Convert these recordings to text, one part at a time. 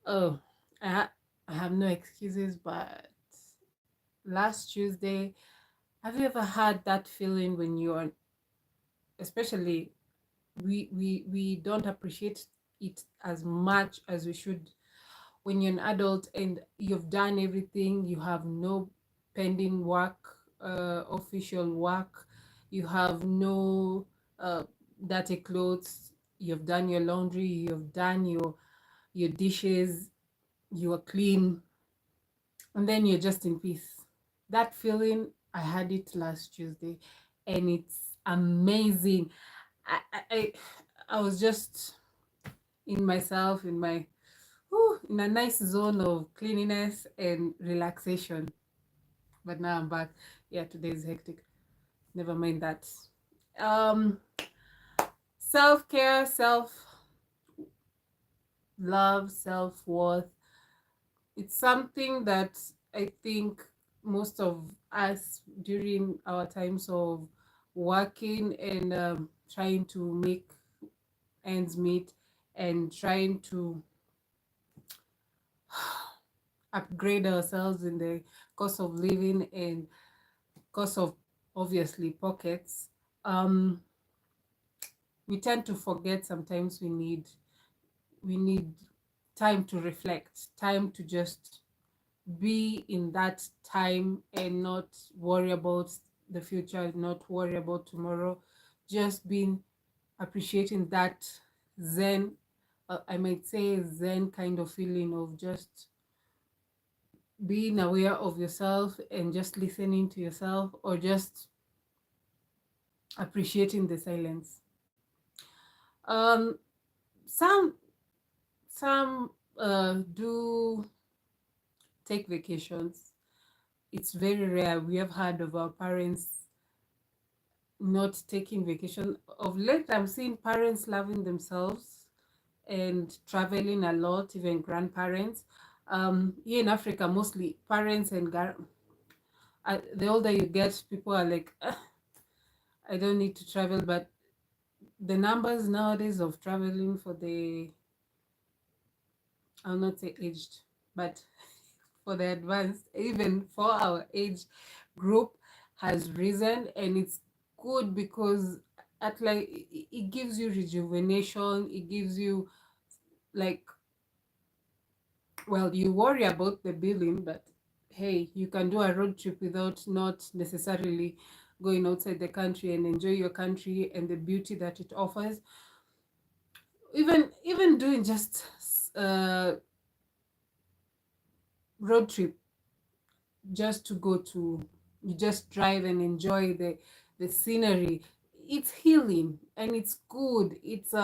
Oh, I, ha- I have no excuses, but last Tuesday, have you ever had that feeling when you are, especially, we don't appreciate it as much as we should when you're an adult and you've done everything, you have no pending work, official work, you have no dirty clothes, you've done your laundry, you've done your dishes, you are clean, and then you're just in peace. That feeling, I had it last Tuesday, and it's amazing. I I, I I was just in myself, in a nice zone of cleanliness and relaxation. But now I'm back. Yeah, today is hectic. Never mind that. Um, self care, self love, self worth. It's something that I think most of us during our times of working and trying to make ends meet and trying to upgrade ourselves in the cost of living and cost of obviously pockets, um we tend to forget sometimes we need time to reflect, time to just be in that time and not worry about the future, not worry about tomorrow, just being appreciating that zen, I might say zen kind of feeling of just being aware of yourself and just listening to yourself, or just appreciating the silence. um some some do take vacations. It's very rare. We have heard of our parents not taking vacation. Of late, I'm seeing parents loving themselves and traveling a lot, even grandparents. Here in Africa, mostly parents and the older you get, people are like, "Ah, I don't need to travel." But the numbers nowadays of traveling for the, I'll not say aged, but for the advanced, even for our age group, has risen, and it's good because at like it gives you rejuvenation. It gives you like, well, you worry about the billing, but hey, you can do a road trip without not necessarily going outside the country and enjoy your country and the beauty that it offers. Even doing just road trip, just to go to, you just drive and enjoy the scenery. It's healing and it's good. It's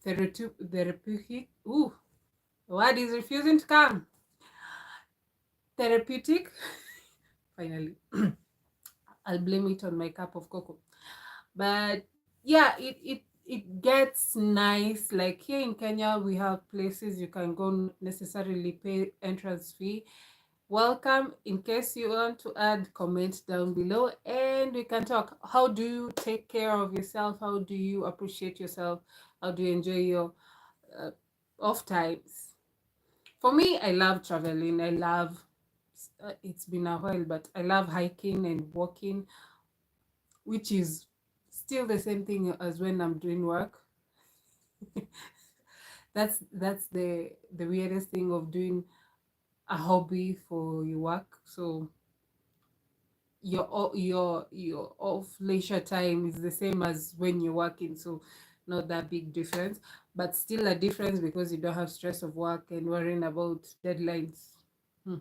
therapeutic. Ooh, the word is refusing to come. Therapeutic. Finally, I'll blame it on my cup of cocoa. But yeah, it gets nice. Like here in Kenya, we have places you can go, not necessarily pay entrance fee. Welcome. In case you want to add, comment down below and we can talk. How do you take care of yourself? How do you appreciate yourself? How do you enjoy your uh, off times? For me, I love traveling. I love, it's been a while, but I love hiking and walking, which is still the same thing as when I'm doing work. That's the weirdest thing of doing a hobby for your work. So your off leisure time is the same as when you're working, so not that big difference, but still a difference because you don't have stress of work and worrying about deadlines. Hmm.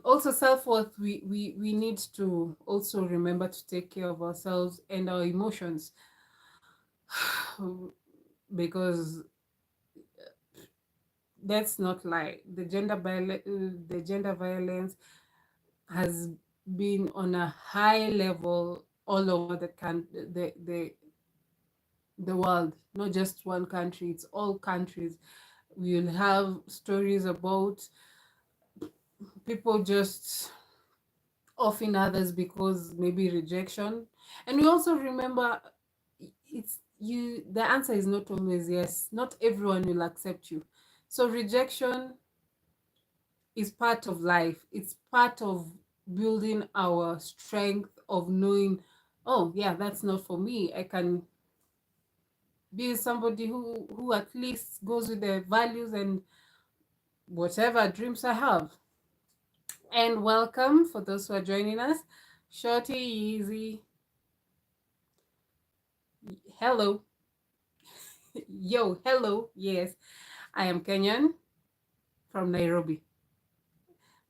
Also self-worth, we need to also remember to take care of ourselves and our emotions, because let's not lie, the gender violence has been on a high level all over the world, not just one country, it's all countries. We'll have stories about people just offing others because maybe rejection. And we also remember it's the answer is not always yes. Not everyone will accept you. So rejection is part of life. It's part of building our strength of knowing, oh yeah, that's not for me. I can be somebody who at least goes with the values and whatever dreams I have. And welcome for those who are joining us. Shorty, Easy, hello. Yo, hello. Yes, I am Kenyan from Nairobi.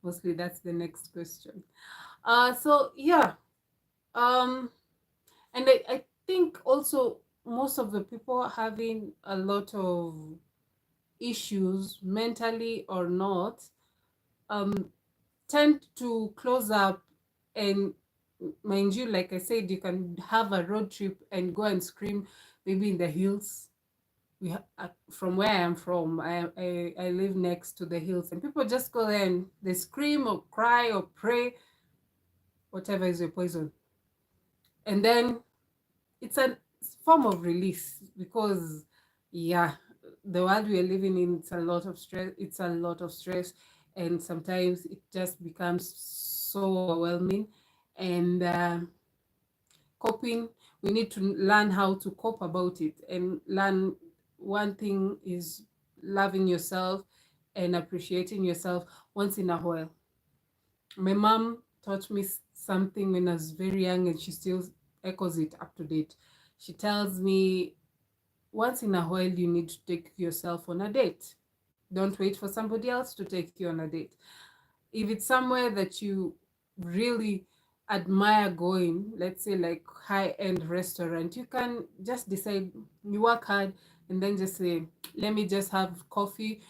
Mostly that's the next question. So yeah, um, and I think also most of the people having a lot of issues, mentally or not, um, tend to close up. And mind you, like I said, you can have a road trip and go and scream maybe in the hills. From where I am from, I live next to the hills, and people just go there and they scream or cry or pray, whatever is your poison. And then it's a form of release because, yeah, the world we are living in, it's a lot of stress. It's a lot of stress, and sometimes it just becomes so overwhelming. And coping, we need to learn how to cope about it, and learn one thing is loving yourself and appreciating yourself once in a while. My mom taught me something when I was very young, and she still echoes it up to date. She tells me once in a while you need to take yourself on a date. Don't wait for somebody else to take you on a date. If it's somewhere that you really admire going, let's say like high-end restaurant, you can just decide, you work hard, and then just say, let me just have coffee.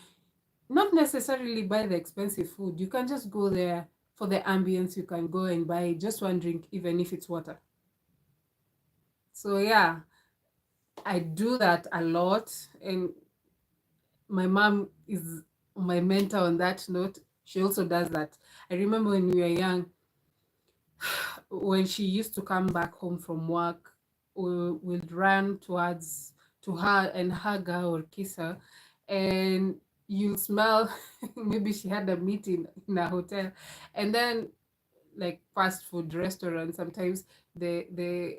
Not necessarily buy the expensive food. You can just go there for the ambience. You can go and buy just one drink, even if it's water. So yeah, I do that a lot. And my mom is my mentor on that note. She also does that. I remember when we were young, when she used to come back home from work, we would run towards to her and hug her or kiss her, and you smell maybe she had a meeting in a hotel. And then like fast food restaurants, sometimes the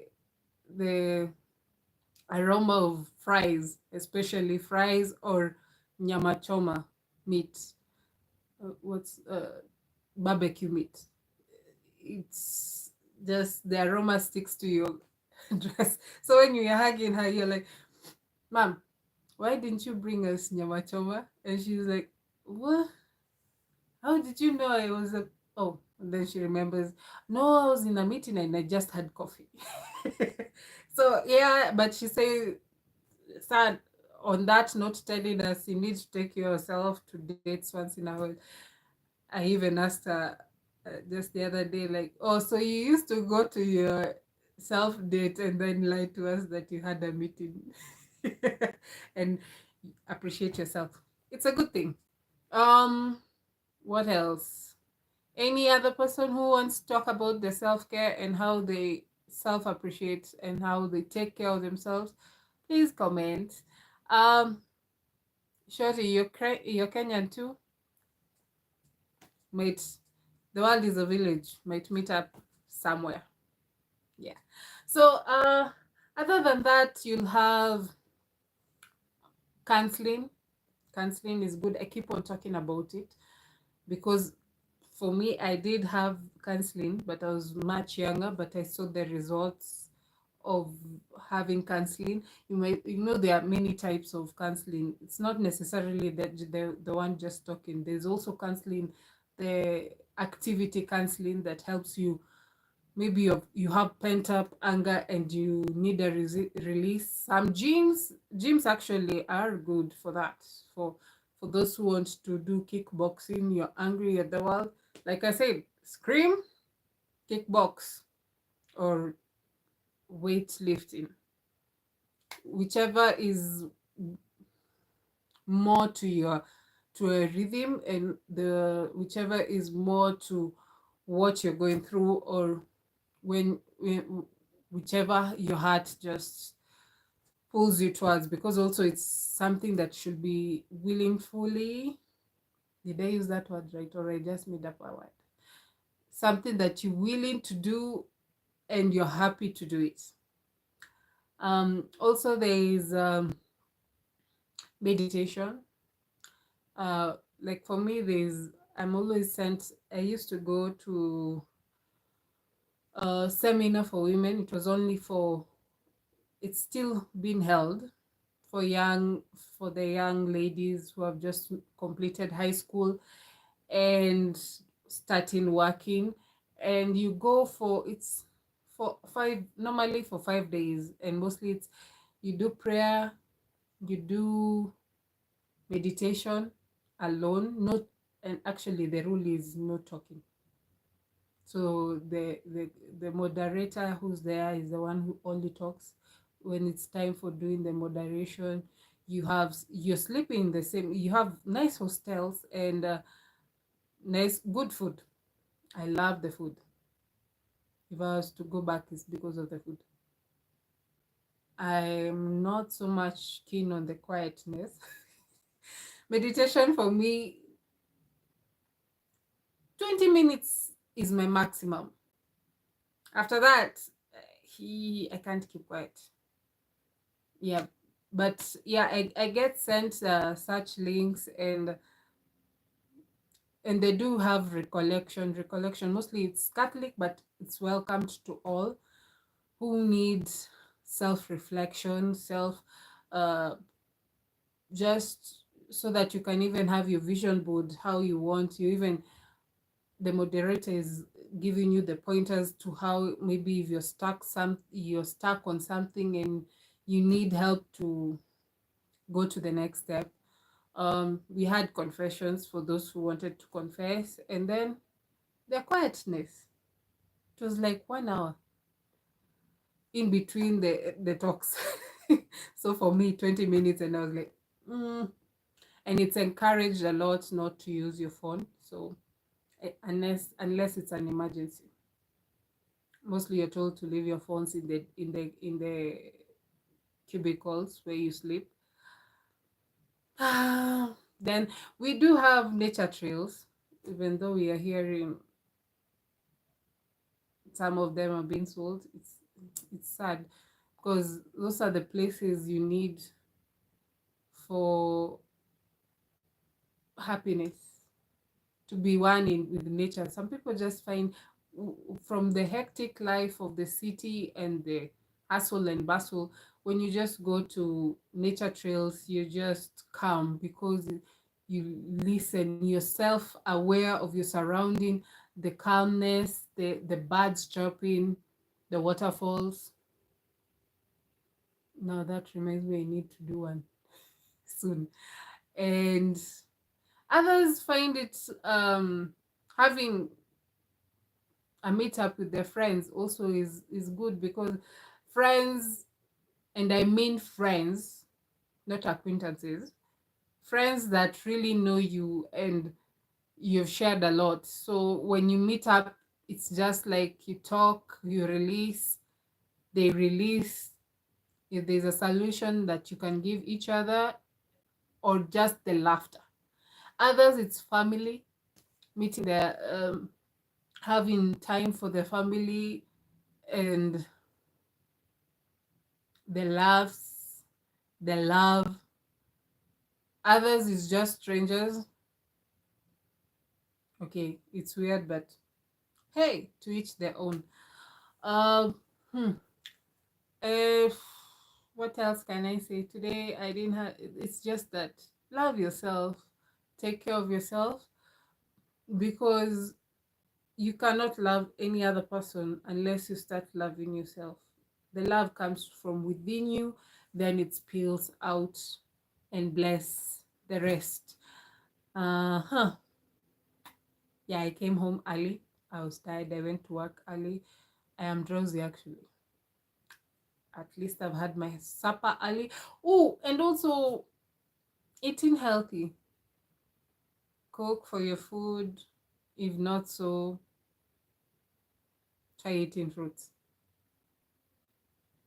aroma of fries, especially fries or nyama choma meat, what's barbecue meat, it's just the aroma sticks to your dress. So when you're hugging her, you're like, Mom, why didn't you bring us nyama choma? And she's like, what? How did you know I was a... Oh, and then she remembers, no, I was in a meeting and I just had coffee. So yeah, but she says, sad on that note, telling us you need to take yourself to dates once in a while. I even asked her just the other day, like, oh, so you used to go to your self date and then lie to us that you had a meeting. And appreciate yourself. It's a good thing. Um, what else? Any other person who wants to talk about the self care and how they self appreciate and how they take care of themselves? Please comment. Um, Shorty, you're Kenyan too, mate. The world is a village. Might meet up somewhere. Yeah. So other than that, you'll have counseling. Counseling is good. I keep on talking about it because for me, I did have counseling, but I was much younger, but I saw the results of having counseling. There are many types of counseling. It's not necessarily that the one just talking. There's also counseling, the activity counseling that helps you. Maybe you have pent up anger and you need a release. Some gyms actually are good for that. For those who want to do kickboxing, you're angry at the world. Like I said, scream, kickbox, or weightlifting, whichever is more to a rhythm, and the whichever is more to what you're going through, or when whichever your heart just pulls you towards, because also it's something that should be willingly. Did I use that word right, or I just made up a word? Something that you're willing to do and you're happy to do it. Also, there is meditation. Like for me, I'm always sent. I used to go to a seminar for women. It was only for. It's still being held for for the young ladies who have just completed high school and starting working, and you go for it's for 5 days, and mostly it's you do prayer, you do meditation alone, not, and actually the rule is no talking. So the moderator who's there is the one who only talks. When it's time for doing the moderation, you're sleeping in the same, you have nice hostels and nice good food. I love the food. If I was to go back, it's because of the food. I'm not so much keen on the quietness. Meditation for me, 20 minutes is my maximum. After that, I can't keep quiet. Yeah, but yeah, I get sent such links, and they do have recollection. Mostly it's Catholic, but it's welcomed to all who need self-reflection, uh, just so that you can even have your vision board how you want. You even the moderator is giving you the pointers to how, maybe if you're stuck on something and you need help to go to the next step. We had confessions for those who wanted to confess, and then the quietness. It was like 1 hour in between the talks. So for me, 20 minutes, and I was like, and it's encouraged a lot not to use your phone. So unless it's an emergency, mostly you're told to leave your phones in the cubicles where you sleep. Then we do have nature trails, even though we are hearing some of them are being sold. It's sad, because those are the places you need for happiness, to be one with nature. Some people just find, from the hectic life of the city and the hustle and bustle, when you just go to nature trails, you just calm, because you listen, you're self aware of your surrounding, the calmness, the birds chirping, the waterfalls. Now that reminds me, I need to do one soon. And others find it, having a meetup with their friends also is good, because friends, and I mean friends, not acquaintances, friends that really know you and you've shared a lot. So when you meet up, it's just like you talk, you release, they release. If there's a solution that you can give each other, or just the laughter. Others, it's family, meeting their having time for the family and the laughs, the love. Others is just strangers. Okay, it's weird, but hey, to each their own. Um, hmm. If What else can I say today? I didn't have. It's just that love yourself, take care of yourself, because you cannot love any other person unless you start loving yourself. The love comes from within you, then it spills out and bless the rest. Uh-huh. Yeah, I came home early. I was tired. I went to work early. I am drowsy actually. At least I've had my supper early. Oh, and also eating healthy. Cook for your food. If not so, try eating fruits.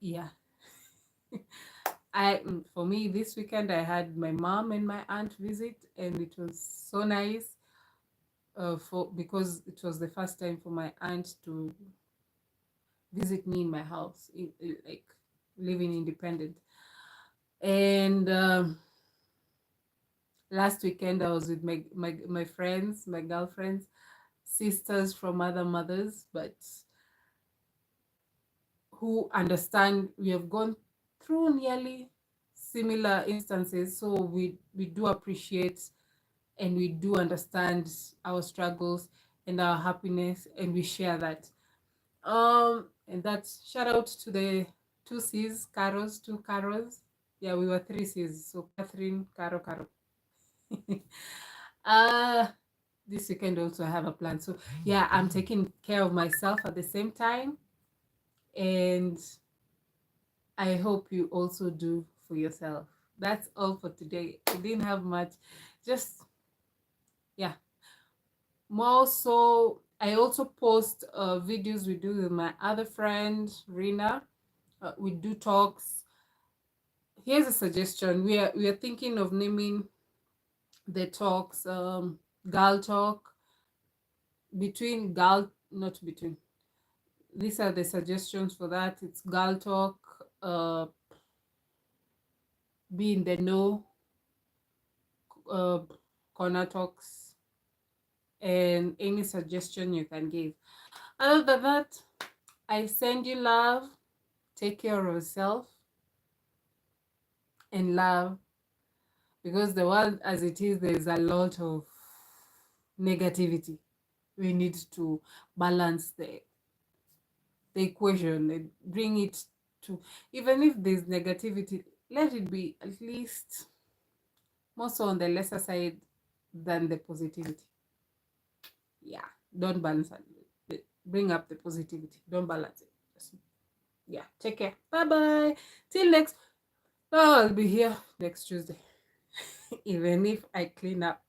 Yeah. For me, this weekend I had my mom and my aunt visit, and it was so nice. For because it was the first time for my aunt to visit me in my house, like living independent. And last weekend I was with my friends, my girlfriends, sisters from other mothers, but who understand we have gone through nearly similar instances, so we do appreciate and we do understand our struggles and our happiness, and we share that. And that's shout out to the two C's, Caros, two Caros. Yeah, we were three C's, so Catherine, Caro, Caro. uh this weekend also I have a plan, so yeah, I'm taking care of myself at the same time, and I hope you also do for yourself. That's all for today. I didn't have much, just yeah. More so, I also post videos we do with my other friend Rina. We do talks. Here's a suggestion. We are thinking of naming the talks girl talk, between girl, not between. These are the suggestions for that. It's girl talk, be in the know, uh, corner talks, and any suggestion you can give. Other than that, I send you love. Take care of yourself and love, because the world as it is, there is a lot of negativity. We need to balance the equation and bring it to, even if there's negativity, let it be at least more so on the lesser side than the positivity. Yeah, don't balance it. Bring up the positivity. Don't balance it. Yeah, take care. Bye bye. Till next. Oh, I'll be here next Tuesday, even if I clean up.